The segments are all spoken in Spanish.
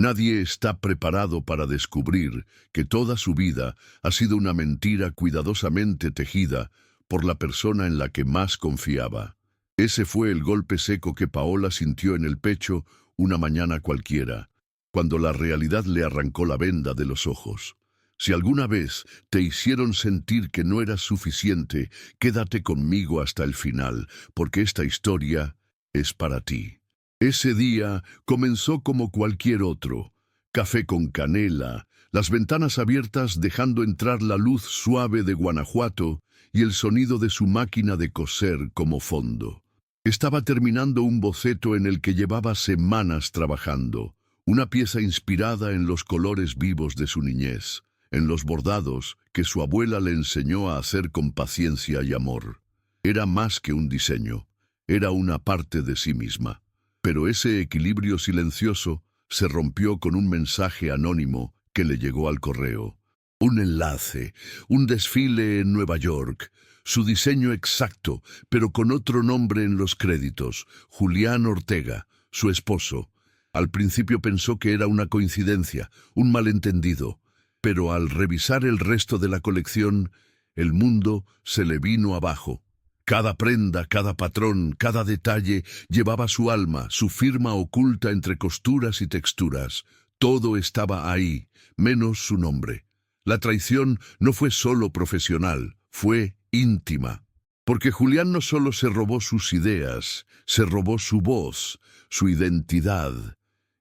Nadie está preparado para descubrir que toda su vida ha sido una mentira cuidadosamente tejida por la persona en la que más confiaba. Ese fue el golpe seco que Paola sintió en el pecho una mañana cualquiera, cuando la realidad le arrancó la venda de los ojos. Si alguna vez te hicieron sentir que no eras suficiente, quédate conmigo hasta el final, porque esta historia es para ti. Ese día comenzó como cualquier otro. Café con canela, las ventanas abiertas dejando entrar la luz suave de Guanajuato y el sonido de su máquina de coser como fondo. Estaba terminando un boceto en el que llevaba semanas trabajando, una pieza inspirada en los colores vivos de su niñez, en los bordados que su abuela le enseñó a hacer con paciencia y amor. Era más que un diseño, era una parte de sí misma. Pero ese equilibrio silencioso se rompió con un mensaje anónimo que le llegó al correo. Un enlace, un desfile en Nueva York, su diseño exacto, pero con otro nombre en los créditos, Julián Ortega, su esposo. Al principio pensó que era una coincidencia, un malentendido, pero al revisar el resto de la colección, el mundo se le vino abajo. Cada prenda, cada patrón, cada detalle llevaba su alma, su firma oculta entre costuras y texturas. Todo estaba ahí, menos su nombre. La traición no fue solo profesional, fue íntima. Porque Julián no solo se robó sus ideas, se robó su voz, su identidad.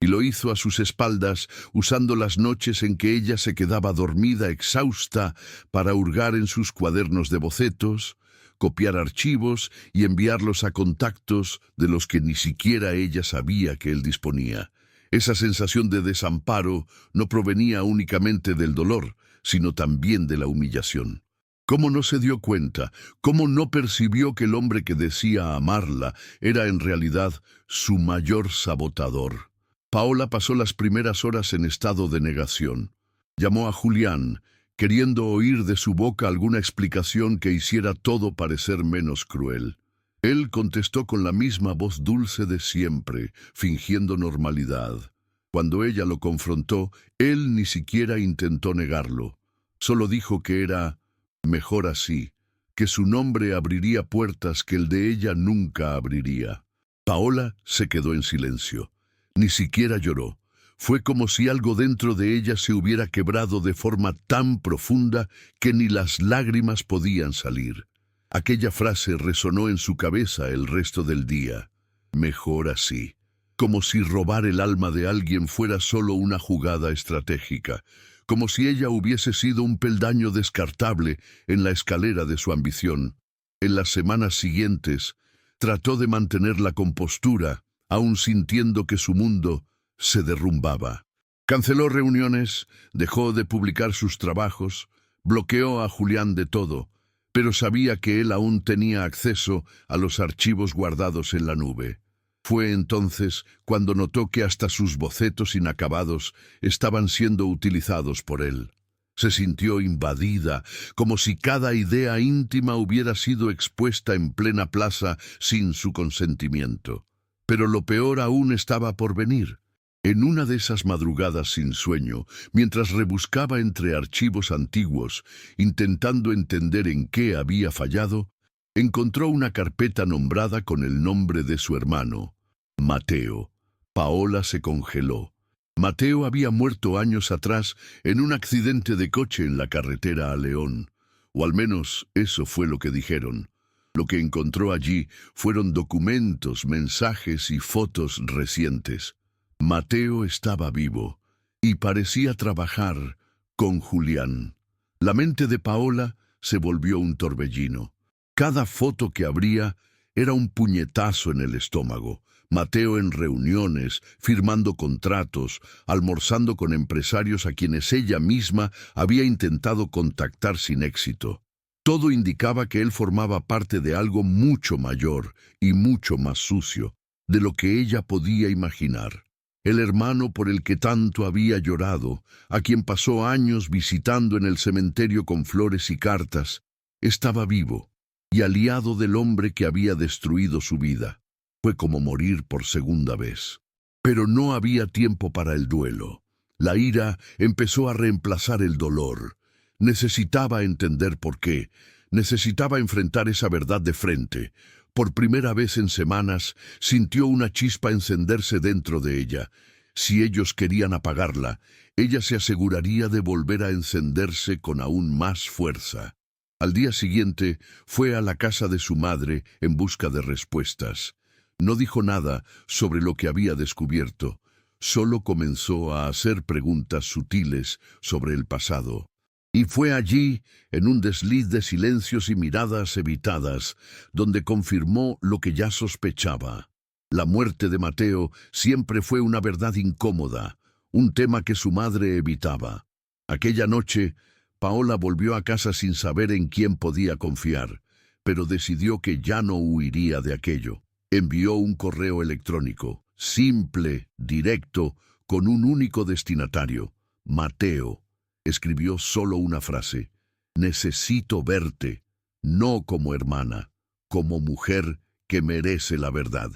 Y lo hizo a sus espaldas, usando las noches en que ella se quedaba dormida, exhausta, para hurgar en sus cuadernos de bocetos, copiar archivos y enviarlos a contactos de los que ni siquiera ella sabía que él disponía. Esa sensación de desamparo no provenía únicamente del dolor, sino también de la humillación. ¿Cómo no se dio cuenta? ¿Cómo no percibió que el hombre que decía amarla era en realidad su mayor sabotador? Paola pasó las primeras horas en estado de negación. Llamó a Julián, queriendo oír de su boca alguna explicación que hiciera todo parecer menos cruel. Él contestó con la misma voz dulce de siempre, fingiendo normalidad. Cuando ella lo confrontó, él ni siquiera intentó negarlo. Solo dijo que era mejor así, que su nombre abriría puertas que el de ella nunca abriría. Paola se quedó en silencio. Ni siquiera lloró. Fue como si algo dentro de ella se hubiera quebrado de forma tan profunda que ni las lágrimas podían salir. Aquella frase resonó en su cabeza el resto del día. Mejor así. Como si robar el alma de alguien fuera solo una jugada estratégica. Como si ella hubiese sido un peldaño descartable en la escalera de su ambición. En las semanas siguientes, trató de mantener la compostura, aun sintiendo que su mundo se derrumbaba. Canceló reuniones, dejó de publicar sus trabajos, bloqueó a Julián de todo, pero sabía que él aún tenía acceso a los archivos guardados en la nube. Fue entonces cuando notó que hasta sus bocetos inacabados estaban siendo utilizados por él. Se sintió invadida, como si cada idea íntima hubiera sido expuesta en plena plaza sin su consentimiento. Pero lo peor aún estaba por venir. En una de esas madrugadas sin sueño, mientras rebuscaba entre archivos antiguos, intentando entender en qué había fallado, encontró una carpeta nombrada con el nombre de su hermano, Mateo. Paola se congeló. Mateo había muerto años atrás en un accidente de coche en la carretera a León, o al menos eso fue lo que dijeron. Lo que encontró allí fueron documentos, mensajes y fotos recientes. Mateo estaba vivo y parecía trabajar con Julián. La mente de Paola se volvió un torbellino. Cada foto que abría era un puñetazo en el estómago. Mateo en reuniones, firmando contratos, almorzando con empresarios a quienes ella misma había intentado contactar sin éxito. Todo indicaba que él formaba parte de algo mucho mayor y mucho más sucio de lo que ella podía imaginar. El hermano por el que tanto había llorado, a quien pasó años visitando en el cementerio con flores y cartas, estaba vivo y aliado del hombre que había destruido su vida. Fue como morir por segunda vez. Pero no había tiempo para el duelo. La ira empezó a reemplazar el dolor. Necesitaba entender por qué. Necesitaba enfrentar esa verdad de frente. Por primera vez en semanas, sintió una chispa encenderse dentro de ella. Si ellos querían apagarla, ella se aseguraría de volver a encenderse con aún más fuerza. Al día siguiente, fue a la casa de su madre en busca de respuestas. No dijo nada sobre lo que había descubierto. Solo comenzó a hacer preguntas sutiles sobre el pasado. Y fue allí, en un desliz de silencios y miradas evitadas, donde confirmó lo que ya sospechaba. La muerte de Mateo siempre fue una verdad incómoda, un tema que su madre evitaba. Aquella noche, Paola volvió a casa sin saber en quién podía confiar, pero decidió que ya no huiría de aquello. Envió un correo electrónico, simple, directo, con un único destinatario, Mateo. Escribió solo una frase: necesito verte, no como hermana, como mujer que merece la verdad.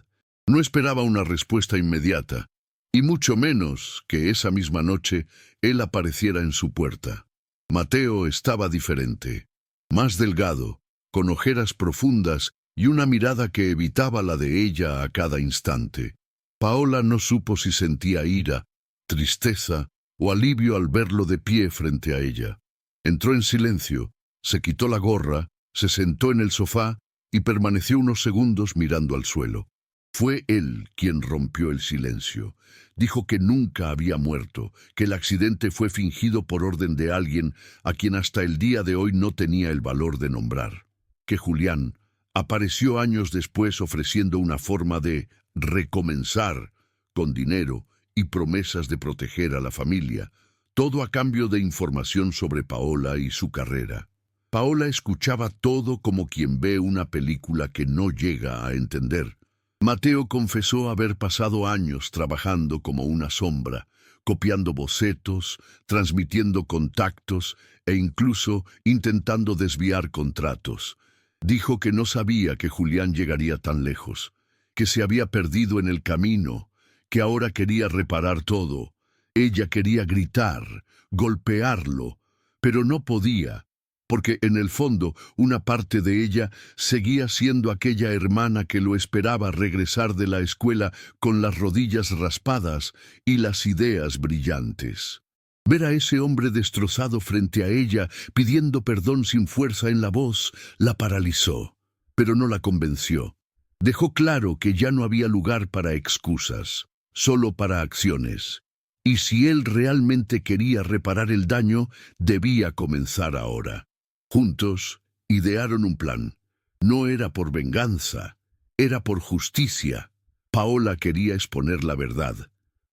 No esperaba una respuesta inmediata, y mucho menos que esa misma noche él apareciera en su puerta. Mateo estaba diferente, más delgado, con ojeras profundas y una mirada que evitaba la de ella a cada instante. Paola no supo si sentía ira, tristeza o alivio al verlo de pie frente a ella. Entró en silencio, se quitó la gorra, se sentó en el sofá y permaneció unos segundos mirando al suelo. Fue él quien rompió el silencio. Dijo que nunca había muerto, que el accidente fue fingido por orden de alguien a quien hasta el día de hoy no tenía el valor de nombrar. Que Julián apareció años después ofreciendo una forma de recomenzar, con dinero y promesas de proteger a la familia, todo a cambio de información sobre Paola y su carrera. Paola escuchaba todo como quien ve una película que no llega a entender. Mateo confesó haber pasado años trabajando como una sombra, copiando bocetos, transmitiendo contactos e incluso intentando desviar contratos. Dijo que no sabía que Julián llegaría tan lejos, que se había perdido en el camino, que ahora quería reparar todo. Ella quería gritar, golpearlo, pero no podía, porque en el fondo una parte de ella seguía siendo aquella hermana que lo esperaba regresar de la escuela con las rodillas raspadas y las ideas brillantes. Ver a ese hombre destrozado frente a ella, pidiendo perdón sin fuerza en la voz, la paralizó, pero no la convenció. Dejó claro que ya no había lugar para excusas, solo para acciones. Y si él realmente quería reparar el daño, debía comenzar ahora. Juntos, idearon un plan. No era por venganza, era por justicia. Paola quería exponer la verdad,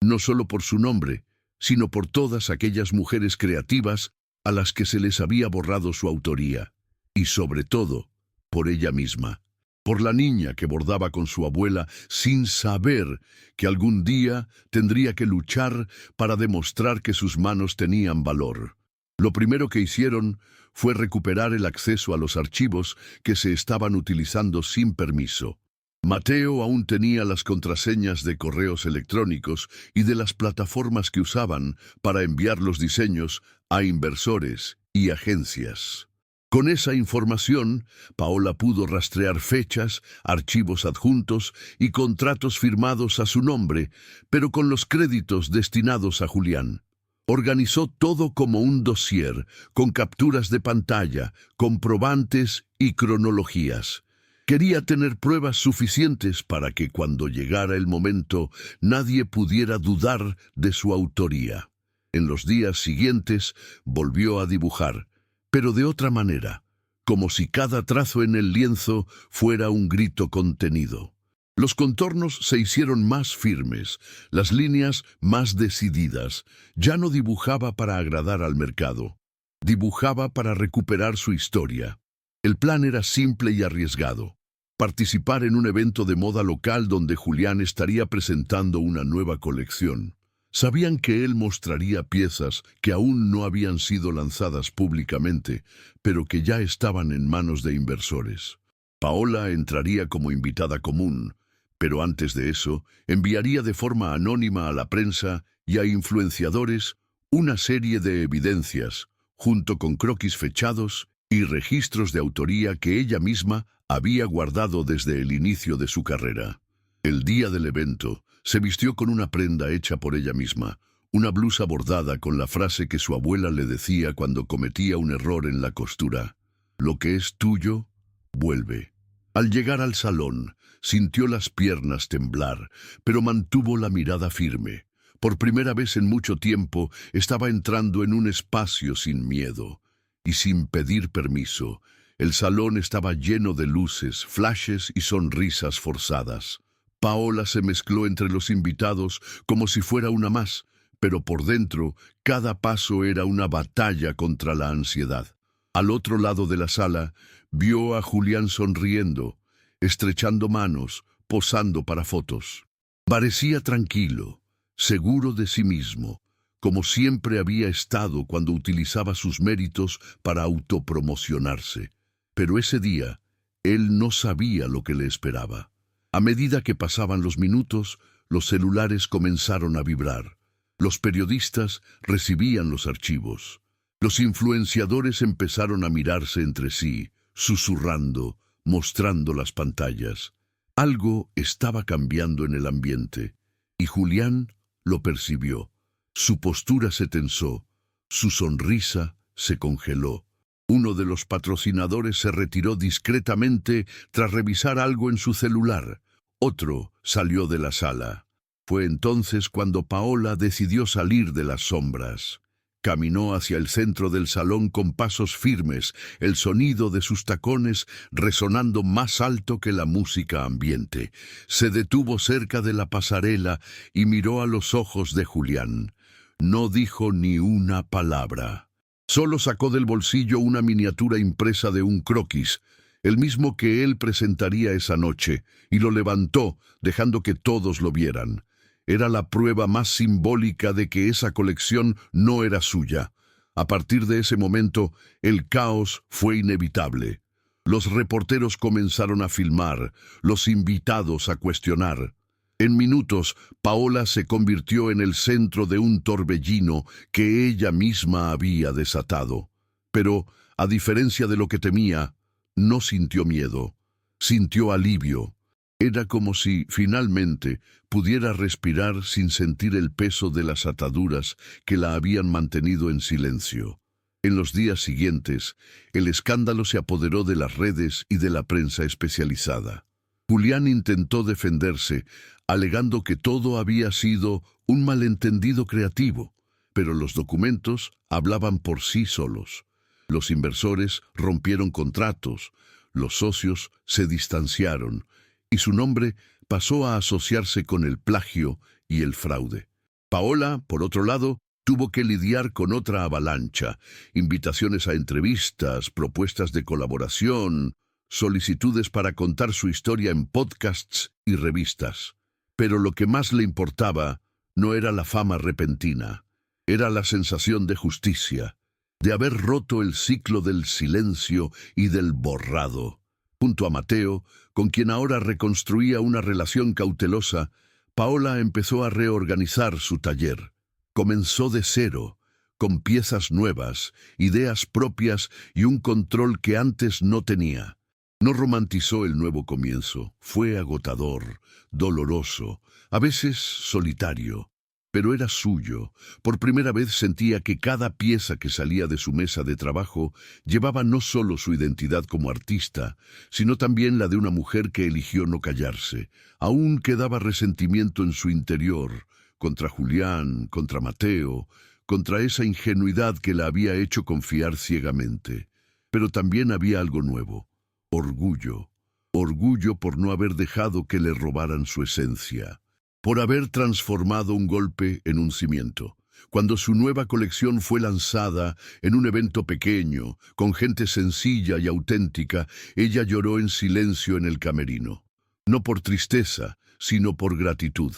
no solo por su nombre, sino por todas aquellas mujeres creativas a las que se les había borrado su autoría. Y sobre todo, por ella misma. Por la niña que bordaba con su abuela sin saber que algún día tendría que luchar para demostrar que sus manos tenían valor. Lo primero que hicieron fue recuperar el acceso a los archivos que se estaban utilizando sin permiso. Mateo aún tenía las contraseñas de correos electrónicos y de las plataformas que usaban para enviar los diseños a inversores y agencias. Con esa información, Paola pudo rastrear fechas, archivos adjuntos y contratos firmados a su nombre, pero con los créditos destinados a Julián. Organizó todo como un dossier, con capturas de pantalla, comprobantes y cronologías. Quería tener pruebas suficientes para que cuando llegara el momento nadie pudiera dudar de su autoría. En los días siguientes volvió a dibujar, pero de otra manera, como si cada trazo en el lienzo fuera un grito contenido. Los contornos se hicieron más firmes, las líneas más decididas. Ya no dibujaba para agradar al mercado, dibujaba para recuperar su historia. El plan era simple y arriesgado: participar en un evento de moda local donde Julián estaría presentando una nueva colección. Sabían que él mostraría piezas que aún no habían sido lanzadas públicamente, pero que ya estaban en manos de inversores. Paola entraría como invitada común, Pero antes de eso, enviaría de forma anónima a la prensa y a influenciadores una serie de evidencias, junto con croquis fechados y registros de autoría que ella misma había guardado desde el inicio de su carrera. El día del evento, se vistió con una prenda hecha por ella misma, una blusa bordada con la frase que su abuela le decía cuando cometía un error en la costura: «Lo que es tuyo, vuelve». Al llegar al salón, sintió las piernas temblar, pero mantuvo la mirada firme. Por primera vez en mucho tiempo, estaba entrando en un espacio sin miedo y sin pedir permiso. El salón estaba lleno de luces, flashes y sonrisas forzadas. Paola se mezcló entre los invitados como si fuera una más, pero por dentro, cada paso era una batalla contra la ansiedad. Al otro lado de la sala, vio a Julián sonriendo, estrechando manos, posando para fotos. Parecía tranquilo, seguro de sí mismo, como siempre había estado cuando utilizaba sus méritos para autopromocionarse. Pero ese día, él no sabía lo que le esperaba. A medida que pasaban los minutos, los celulares comenzaron a vibrar. Los periodistas recibían los archivos. Los influenciadores empezaron a mirarse entre sí, susurrando, mostrando las pantallas. Algo estaba cambiando en el ambiente, y Julián lo percibió. Su postura se tensó, su sonrisa se congeló. Uno de los patrocinadores se retiró discretamente tras revisar algo en su celular. Otro salió de la sala. Fue entonces cuando Paola decidió salir de las sombras. Caminó hacia el centro del salón con pasos firmes, el sonido de sus tacones resonando más alto que la música ambiente. Se detuvo cerca de la pasarela y miró a los ojos de Julián. No dijo ni una palabra. Solo sacó del bolsillo una miniatura impresa de un croquis, el mismo que él presentaría esa noche, y lo levantó, dejando que todos lo vieran. Era la prueba más simbólica de que esa colección no era suya. A partir de ese momento, el caos fue inevitable. Los reporteros comenzaron a filmar, los invitados a cuestionar. En minutos, Paola se convirtió en el centro de un torbellino que ella misma había desatado. Pero, a diferencia de lo que temía, no sintió miedo, sintió alivio. Era como si, finalmente, pudiera respirar sin sentir el peso de las ataduras que la habían mantenido en silencio. En los días siguientes, el escándalo se apoderó de las redes y de la prensa especializada. Julián intentó defenderse, alegando que todo había sido un malentendido creativo, pero los documentos hablaban por sí solos. Los inversores rompieron contratos, los socios se distanciaron, y su nombre pasó a asociarse con el plagio y el fraude. Paola, por otro lado, tuvo que lidiar con otra avalancha: invitaciones a entrevistas, propuestas de colaboración, solicitudes para contar su historia en podcasts y revistas. Pero lo que más le importaba no era la fama repentina, era la sensación de justicia, de haber roto el ciclo del silencio y del borrado. Junto a Mateo, con quien ahora reconstruía una relación cautelosa, Paola empezó a reorganizar su taller. Comenzó de cero, con piezas nuevas, ideas propias y un control que antes no tenía. No romantizó el nuevo comienzo. Fue agotador, doloroso, a veces solitario, pero era suyo. Por primera vez sentía que cada pieza que salía de su mesa de trabajo llevaba no solo su identidad como artista, sino también la de una mujer que eligió no callarse. Aún quedaba resentimiento en su interior, contra Julián, contra Mateo, contra esa ingenuidad que la había hecho confiar ciegamente. Pero también había algo nuevo: orgullo. Orgullo por no haber dejado que le robaran su esencia, por haber transformado un golpe en un cimiento. Cuando su nueva colección fue lanzada en un evento pequeño, con gente sencilla y auténtica, ella lloró en silencio en el camerino. No por tristeza, sino por gratitud.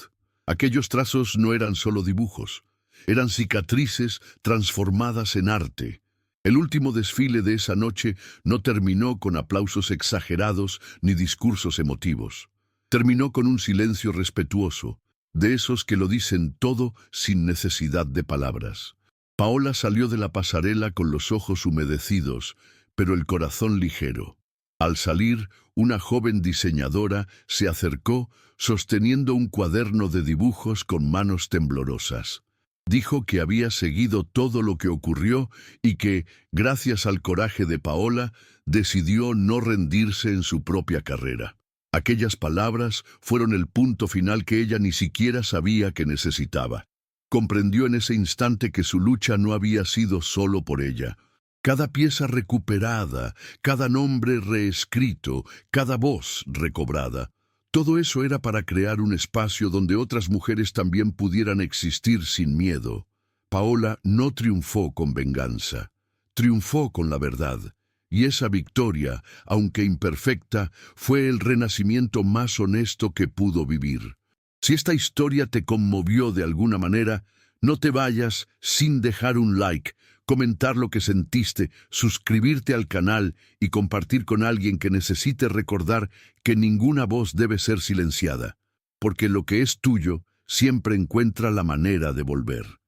Aquellos trazos no eran solo dibujos, eran cicatrices transformadas en arte. El último desfile de esa noche no terminó con aplausos exagerados ni discursos emotivos. Terminó con un silencio respetuoso, de esos que lo dicen todo sin necesidad de palabras. Paola salió de la pasarela con los ojos humedecidos, pero el corazón ligero. Al salir, una joven diseñadora se acercó sosteniendo un cuaderno de dibujos con manos temblorosas. Dijo que había seguido todo lo que ocurrió y que, gracias al coraje de Paola, decidió no rendirse en su propia carrera. Aquellas palabras fueron el punto final que ella ni siquiera sabía que necesitaba. Comprendió en ese instante que su lucha no había sido solo por ella. Cada pieza recuperada, cada nombre reescrito, cada voz recobrada. Todo eso era para crear un espacio donde otras mujeres también pudieran existir sin miedo. Paola no triunfó con venganza, triunfó con la verdad. Y esa victoria, aunque imperfecta, fue el renacimiento más honesto que pudo vivir. Si esta historia te conmovió de alguna manera, no te vayas sin dejar un like, comentar lo que sentiste, suscribirte al canal y compartir con alguien que necesite recordar que ninguna voz debe ser silenciada, porque lo que es tuyo siempre encuentra la manera de volver.